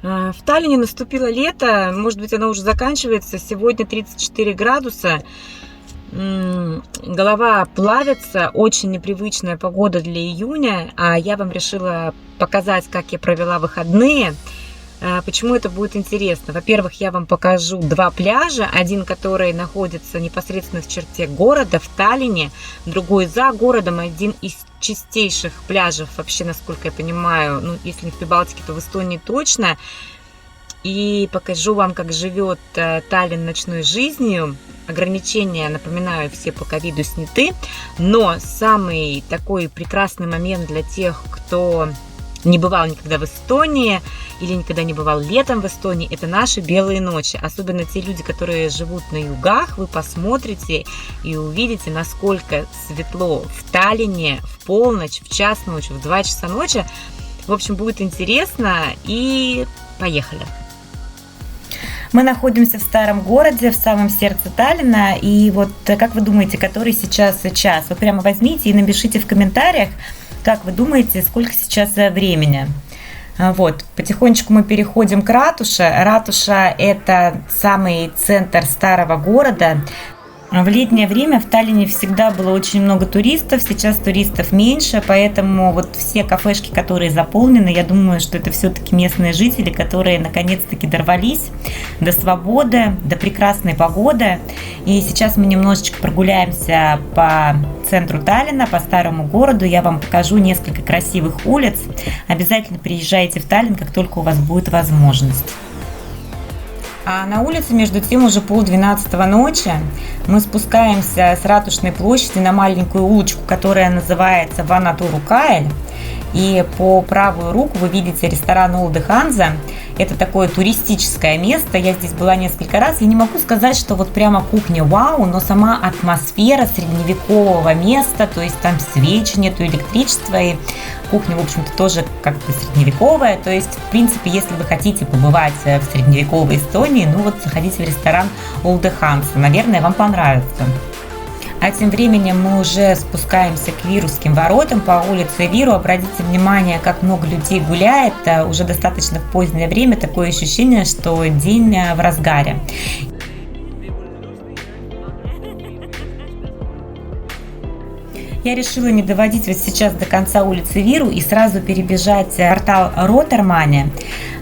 В Таллине наступило лето, может быть, оно уже заканчивается. Сегодня 34 градуса. Голова плавится, очень непривычная погода для июня. А я вам решила показать, как я провела выходные. Почему это будет интересно? Во-первых, я вам покажу два пляжа. Один, который находится непосредственно в черте города, в Таллине. Другой за городом. Один из чистейших пляжев, вообще, насколько я понимаю, ну, если не в Прибалтике, то в Эстонии точно. И покажу вам, как живет Таллин ночной жизнью. Ограничения, напоминаю, все по ковиду сняты. Но самый такой прекрасный момент для тех, кто не бывал никогда в Эстонии или никогда не бывал летом в Эстонии, это наши белые ночи. Особенно те люди, которые живут на югах, вы посмотрите и увидите, насколько светло в Таллине в полночь, в час ночи, в 2 часа ночи. В общем, будет интересно, и поехали. Мы находимся в старом городе, в самом сердце Таллина. И вот как вы думаете, который сейчас час? Вот прямо возьмите и напишите в комментариях, как вы думаете, сколько сейчас времени. Вот, потихонечку мы переходим к ратуше. Ратуша – это самый центр старого города. В летнее время в Таллине всегда было очень много туристов, сейчас туристов меньше, поэтому вот все кафешки, которые заполнены, я думаю, что это все-таки местные жители, которые наконец-таки дорвались до свободы, до прекрасной погоды. И сейчас мы немножечко прогуляемся по центру Таллина, по старому городу, я вам покажу несколько красивых улиц. Обязательно приезжайте в Таллин, как только у вас будет возможность. А на улице, между тем, уже 11:30 ночи. Мы спускаемся с Ратушной площади на маленькую улочку, которая называется Ванатуру-Каэль. И по правую руку вы видите ресторан Олде Ханза. Это такое туристическое место. Я здесь была несколько раз. Я не могу сказать, что вот прямо кухня вау, но сама атмосфера средневекового места, то есть там свечи, нету электричества, и кухня, в общем-то, тоже как бы средневековая. То есть, в принципе, если вы хотите побывать в средневековой Эстонии, ну вот заходите в ресторан Олде Ханза. Наверное, вам понравится. А тем временем мы уже спускаемся к Вирусским воротам по улице Виру. Обратите внимание, как много людей гуляет. Уже достаточно в позднее время. Такое ощущение, что день в разгаре. Я решила не доводить вот сейчас до конца улицы Виру и сразу перебежать в квартал Ротермане,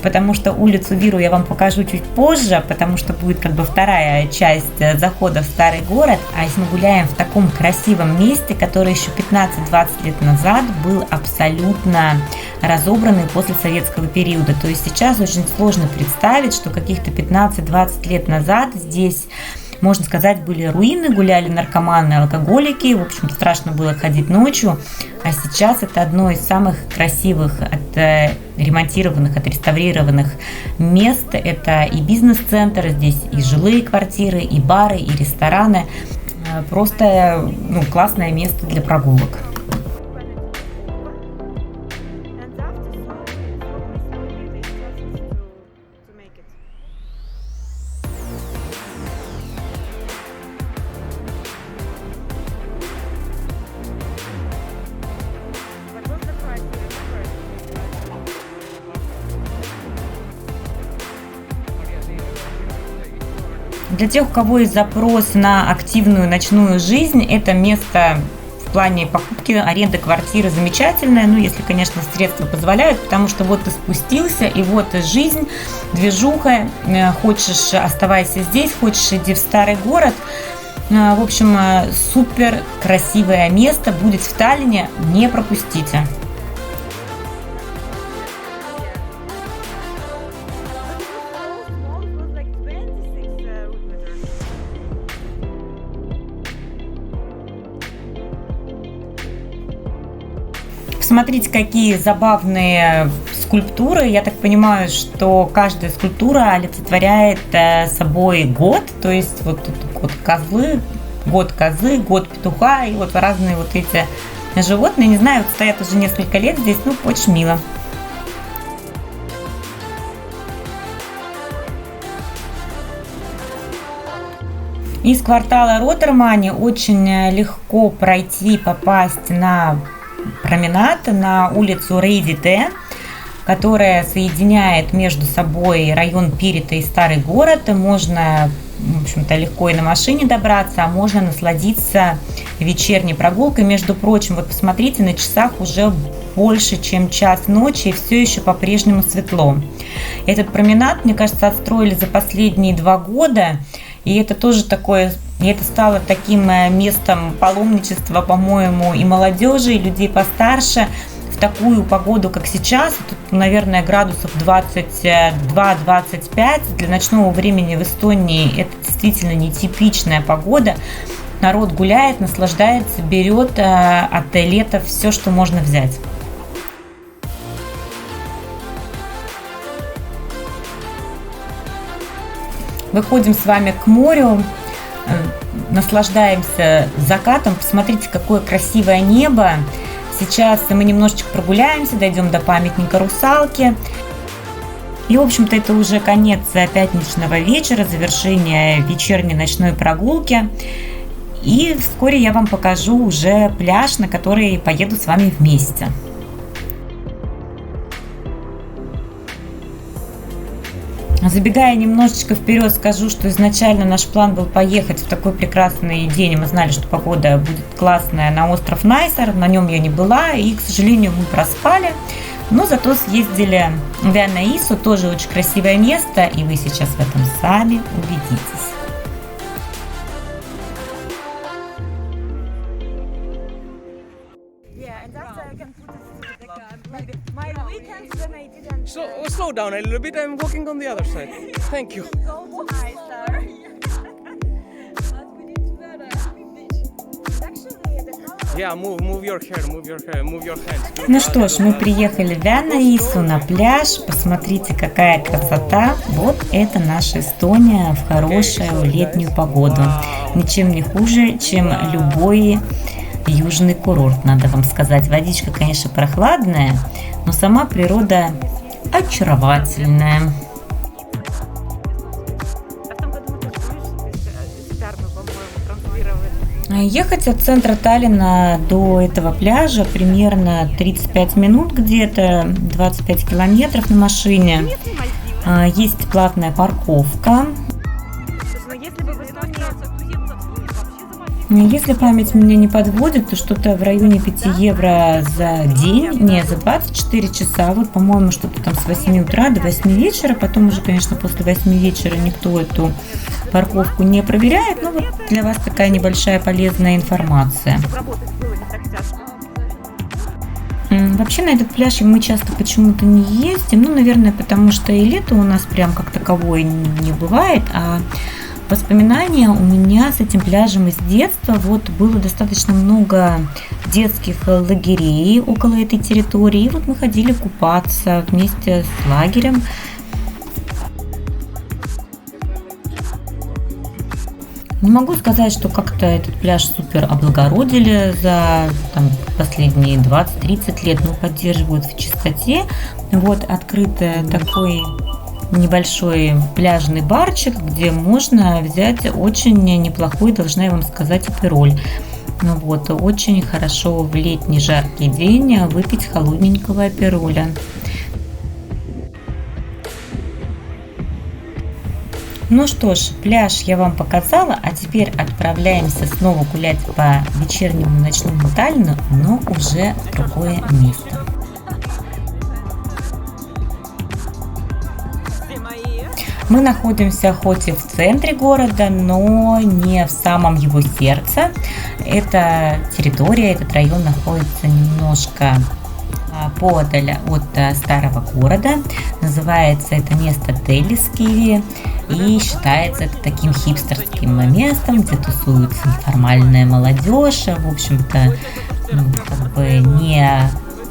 потому что улицу Виру я вам покажу чуть позже, потому что будет как бы вторая часть захода в старый город. А если мы гуляем в таком красивом месте, которое еще 15-20 лет назад был абсолютно разобранный после советского периода. То есть сейчас очень сложно представить, что каких-то 15-20 лет назад здесь, можно сказать, были руины, гуляли наркоманы, алкоголики. В общем-то, страшно было ходить ночью. А сейчас это одно из самых красивых, отремонтированных, отреставрированных мест. Это и бизнес-центр, здесь и жилые квартиры, и бары, и рестораны. Просто классное место для прогулок. Для тех, у кого есть запрос на активную ночную жизнь, это место в плане покупки, аренды квартиры замечательное, если, конечно, средства позволяют, потому что вот ты спустился, и вот жизнь, движуха, хочешь оставайся здесь, хочешь иди в старый город. В общем, супер красивое место будет в Таллине, не пропустите. Смотрите, какие забавные скульптуры. Я так понимаю, что каждая скульптура олицетворяет собой год. То есть вот тут год козы, год петуха и вот разные вот эти животные. Не знаю, вот стоят уже несколько лет здесь, очень мило. Из квартала Ротермане очень легко пройти, попасть на променад, на улицу Рейдите. которая соединяет между собой район Пирита и Старый город. Можно, в общем-то, легко и на машине добраться, а можно насладиться вечерней прогулкой. Между прочим, вот посмотрите, на часах уже больше, чем час ночи, и все еще по-прежнему светло. Этот променад, мне кажется, отстроили за последние 2 года, и это тоже такое, и это стало таким местом паломничества, по-моему, и молодежи, и людей постарше. В такую погоду, как сейчас, тут, наверное, градусов 22-25, для ночного времени в Эстонии это действительно нетипичная погода. Народ гуляет, наслаждается, берет от лета все, что можно взять. Выходим с вами к морю, наслаждаемся закатом. Посмотрите, какое красивое небо. Сейчас мы немножечко прогуляемся, дойдем до памятника русалки. И, в общем-то, это уже конец пятничного вечера, завершение вечерней ночной прогулки. И вскоре я вам покажу уже пляж, на который поеду с вами вместе. Забегая немножечко вперед, скажу, что изначально наш план был поехать в такой прекрасный день. Мы знали, что погода будет классная, на остров Найсар. На нем я не была, и, к сожалению, мы проспали. Но зато съездили в Вианна-Ису, тоже очень красивое место, и вы сейчас в этом сами убедитесь. Slow down a little bit. I'm walking on the other side. Thank you. Yeah, move your hair, move your hands. Ну что ж, мы приехали в Вианна-Ису на пляж. Посмотрите, какая красота. Вот это наша Эстония в хорошую летнюю погоду. Ничем не хуже, чем любой южный курорт, надо вам сказать. Водичка, конечно, прохладная, но сама природа очаровательная. Ехать от центра Таллина до этого пляжа примерно 35 минут где-то, 25 километров на машине. Есть платная парковка. Если память меня не подводит, то что-то в районе 5 евро за день, не, за 24 часа. Вот, по-моему, что-то там с 8 утра до 8 вечера. Потом уже, конечно, после 8 вечера никто эту парковку не проверяет. Но вот для вас такая небольшая полезная информация. Вообще на этот пляж мы часто почему-то не ездим. Ну, наверное, потому что и лето у нас прям как таковое не бывает, а воспоминания у меня с этим пляжем из детства. Вот было достаточно много детских лагерей около этой территории. И вот мы ходили купаться вместе с лагерем. Не могу сказать, что как-то этот пляж супер облагородили за последние 20-30 лет, но поддерживают в чистоте. Вот открыт такой небольшой пляжный барчик, где можно взять очень неплохой, должна я вам сказать, апероль. Ну вот, очень хорошо в летний жаркий день выпить холодненького апероля. Ну что ж, пляж я вам показала, а теперь отправляемся снова гулять по вечернему ночному Таллину, но уже в другое место. Мы находимся хоть и в центре города, но не в самом его сердце. Эта территория, этот район находится немножко поодаль от старого города. Называется это место Теллискиви и считается это таким хипстерским местом, где тусуется неформальная молодежь. В общем-то, как бы не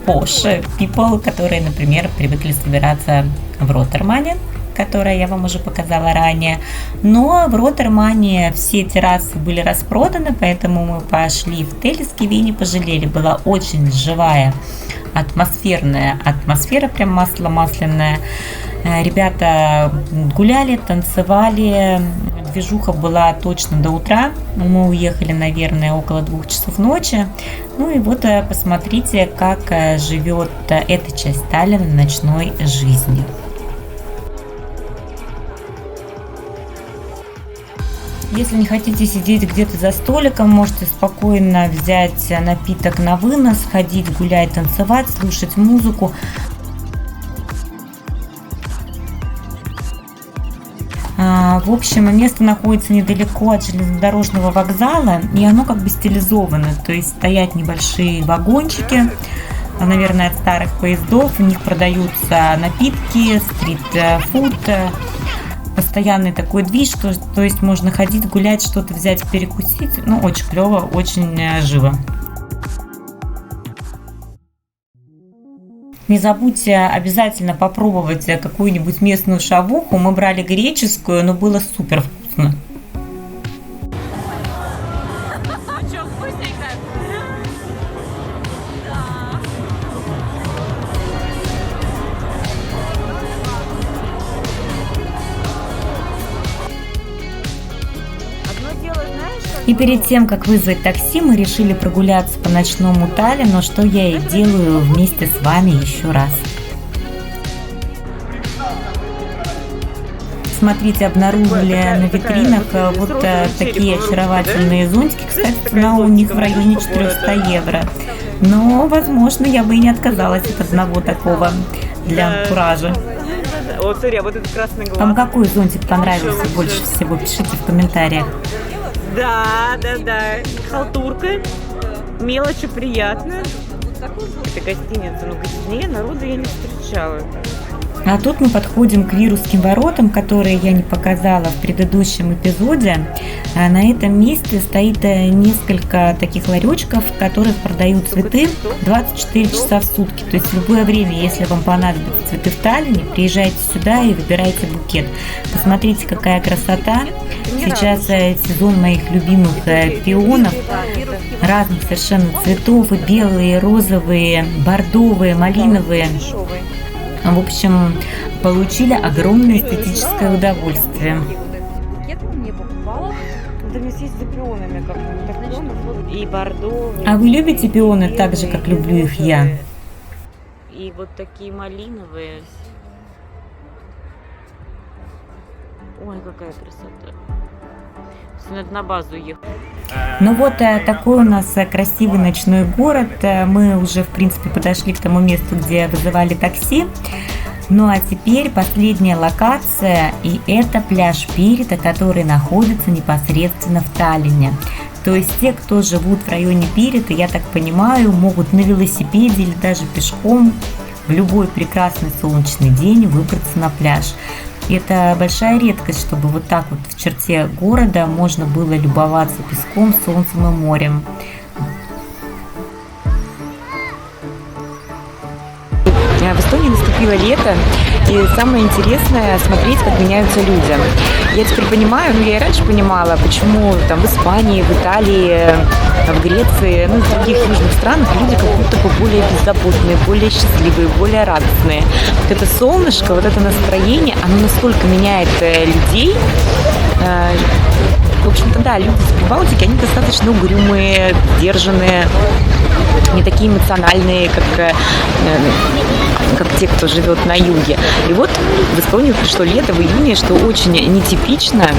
posh people, которые, например, привыкли собираться в Роттермане, которое я вам уже показала ранее. Но в Роттермане все террасы были распроданы, поэтому мы пошли в Теллискиви и не пожалели. Была очень живая, атмосферная атмосфера, прям масло масляное. Ребята гуляли, танцевали, движуха была точно до утра. Мы уехали, наверное, около 2 часов ночи. Ну и вот посмотрите, как живет эта часть Таллина ночной жизнью. Если не хотите сидеть где-то за столиком, можете спокойно взять напиток на вынос, ходить, гулять, танцевать, слушать музыку. В общем, место находится недалеко от железнодорожного вокзала, и оно как бы стилизовано, то есть стоят небольшие вагончики, наверное, от старых поездов, в них продаются напитки, стрит-фуд, постоянный такой движ, то есть можно ходить, гулять, что-то взять, перекусить, ну, очень клево, очень живо. Не забудьте обязательно попробовать какую-нибудь местную шавуху. Мы брали греческую, но было супер вкусно. И перед тем, как вызвать такси, мы решили прогуляться по ночному Таллину, что я и делаю вместе с вами еще раз. Смотрите, обнаружили на витринах вот такие очаровательные зонтики. Кстати, цена у них в районе 400 евро. Но, возможно, я бы и не отказалась от одного такого для антуража. Вот смотри, вот этот красный глаз. Вам какой зонтик понравился больше всего? Пишите в комментариях. Да. Халтурка. Мелочи приятная. Это гостиница, но гостинее народа я не встречала. А тут мы подходим к Вирусским воротам, которые я не показала в предыдущем эпизоде. На этом месте стоит несколько таких ларечков, в которых продают цветы 24 часа в сутки. То есть в любое время, если вам понадобятся цветы в Таллине, приезжайте сюда и выбирайте букет. Посмотрите, какая красота. Сейчас сезон моих любимых пионов. Разных совершенно цветов. И белые, и розовые, бордовые, малиновые. В общем, получили огромное эстетическое удовольствие. И бордовые. А вы любите пионы так же, как люблю их я? И вот такие малиновые. Ой, какая красота. Надо на базу ехать. Ну вот такой у нас красивый ночной город. Мы уже, в принципе, подошли к тому месту, где вызывали такси. Ну а теперь последняя локация, и это пляж Пирита, который находится непосредственно в Таллине. То есть те, кто живут в районе Пирита, я так понимаю, могут на велосипеде или даже пешком в любой прекрасный солнечный день выбраться на пляж. Это большая редкость, чтобы вот так вот в черте города можно было любоваться песком, солнцем и морем. В Эстонии наступило лето, и самое интересное смотреть, как меняются люди. Я теперь понимаю, я и раньше понимала, почему там в Испании, в Италии, в Греции, в других южных странах люди как будто бы более беззаботные, более счастливые, более радостные. Вот это солнышко, вот это настроение, оно настолько меняет людей. В общем-то, да, люди из Прибалтики, они достаточно угрюмые, сдержанные, не такие эмоциональные, как те, кто живет на юге. И вот в Эстонию пришло лето в июне, что очень нетипично,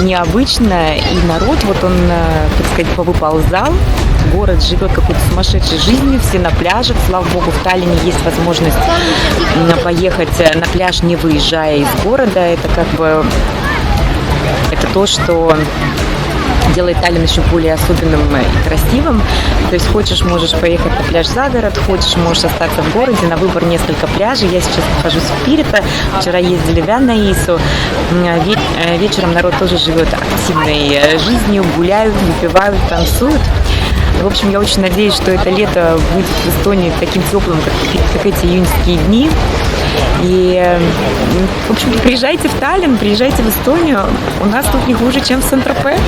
необычно, и народ, вот он, так сказать, повыползал. Город живет какой-то сумасшедшей жизнью, все на пляжах. Слава богу, в Таллине есть возможность поехать на пляж, не выезжая из города. Это это то, что делает Таллин еще более особенным и красивым. То есть хочешь, можешь поехать на пляж за город, хочешь, можешь остаться в городе. На выбор несколько пляжей. Я сейчас нахожусь в Пирита. Вчера ездили в Вянаису. Вечером народ тоже живет активной жизнью, гуляют, выпивают, танцуют. В общем, я очень надеюсь, что это лето будет в Эстонии таким теплым, как эти июньские дни. И, в общем, приезжайте в Таллин, приезжайте в Эстонию. У нас тут не хуже, чем в Сент-Тропе.